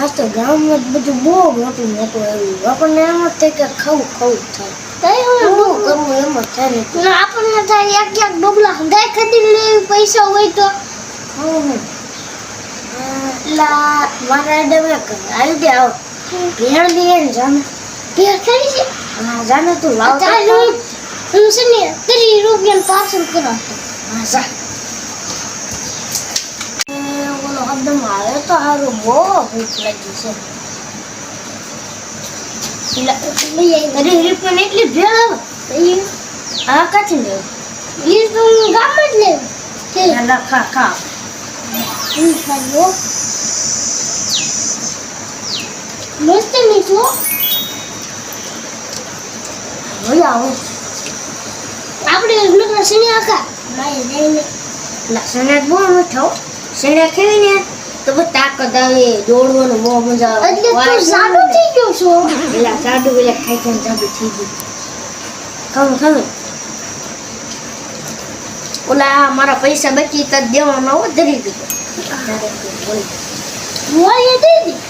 આ તો ગામમાં બધું બહુ મોટું આવ્યું. આપણને એમ જ થાય કે ખાવું થાય. બહુ કરવું એમ જ થાય. આપણને થાય એક ડોબલા ગાય ખરીદી લેવી પૈસા હોય તો મારા આવી ગયા ભેળ લઈએ ને જાને ભેળ ખરી છે. હા જાને તું લાવ હું છે ને 30 રૂપિયા પાર્સલ કરાવતો. હા જા ઓલો હદમ આવે તો હારું બહુ ભૂખ લાગી છે. 30 રૂપિયા એટલી ભેળ આવે હા કાચી લેવું એ તો ગામમાં જ લેવું ખા મસ્ત મીઠું આવો આપણે નકરા શેણા આખા લસણ બહુ મીઠો શેણા ખેવી ને તો બહુ તાકાત આવે દોડવાનું બહુ મજા આવે. એટલે તું સાડુ થઈ ગયો છો. પેલા સાડુ પેલા ખાઈ ખાઈને સાડુ થઈ ગયું. ખાવ ઓલા મારા પૈસા બચી તો દેવાના હો ધરી દીધો. મોય દીધી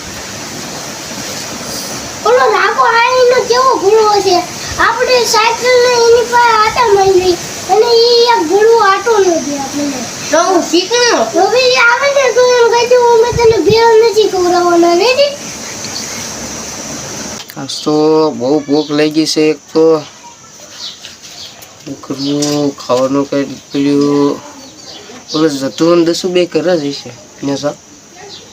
ઓલો રાકો આઈનો કેવો ગુણો છે. આપણે સાયકલ ને એની પાસે આટા માંડી અને ઈ એક ગુણો આટો ન દે આપણને. તો હું શીખનો તો બી આવે ને તો એમ કહેતું મેં તને ભેળ નથી ખવડાવવાના રેડી. આજ તો બહુ ભૂખ લાગી છે. એક તો ખાવાનું કઈ પીડ્યું ઓલો જતું દસું બે કરે જ છે ને સા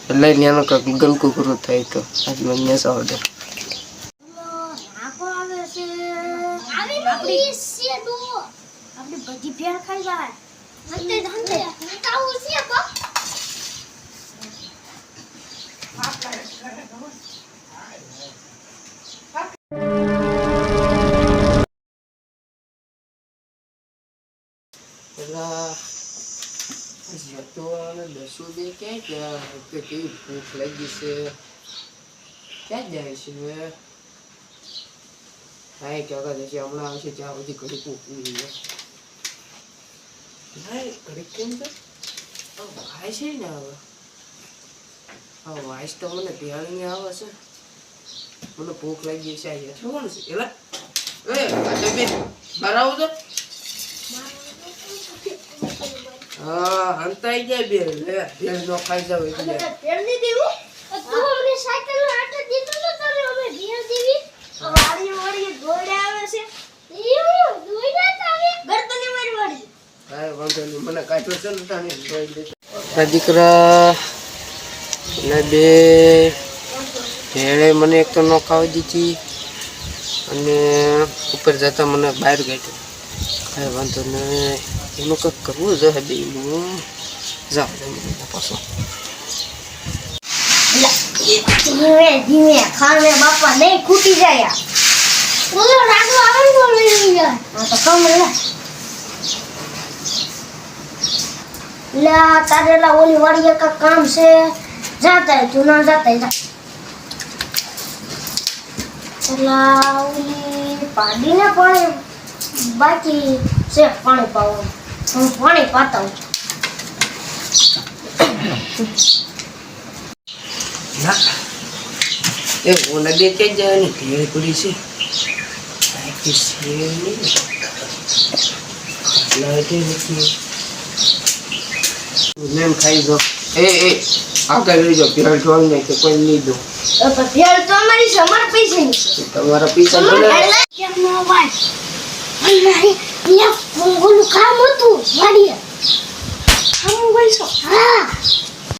એટલે ત્યાંનો કંઈક ગલકું પૂરું થાય તો આજ મને સા ઓર્ડર આપણી બધી ભેળ ખાઈ જાય. હંતે કાવું છે કો પેલા જતું દસું બે ક્યાં કેવી ભૂખ લાગી છે ક્યાં જાય છે હા ક્યાં જશે હમણાં આવશે ત્યાં બધી ઘડી પૂરી ઘડી કેમ છે વાય છે ને હવે હા વાઈસ તો મને ભેળની આવે છે. મને ભૂખ લાગી છે અહીંયા શું છે એલા બહાર આવો તો હા હંતાઈ જાય બે લે ભેળ નો ખાઈ જાવ એટલે ભેળ ની દેવું તું અમને સાયકલ નો આટો દીધો તો તને અમે ભેળ દેવી વાડી દોડે આવે છે ઈયો દોડે આવે ગરદને મારી વાડી કાઈ વાંધો નહીં મને કાઢો છે ને તાને દોઈ દે આ દીકરા ને બે ભેળે મને એક તો નો ખાવી દીધી અને ઉપર જતા મને બહાર કાઢ્યો. કાંઈ વાંધો નહીં એનું કંઈક કરવું જોઈએ બેનું જાઓ પાછો ધીમે ખાને બાપા નહીં ખૂટી જાય. ઓલો રાગો આવે તો લઈ જાય. હા તો કમ લે તારેલા ઓલી વાડીએ કા કામ છે જાતા તું ના જાતા જા. ઓલા ઓલી પાડીને પાણી બાકી છે પાણી પાવું હું પાણી પાતા હું ના એ ઓલા બે ક્યાં જવાની ભેળ પડી છે મેમ ખાઈ દો એ આગળ લઈ જાઓ ભેળ ઢોળ નહીં તો કોઈ નહીં દો ભેળ તો અમારી છે અમારા પૈસાની છે. તમારા પૈસા ઓલું કામ હતું વાડી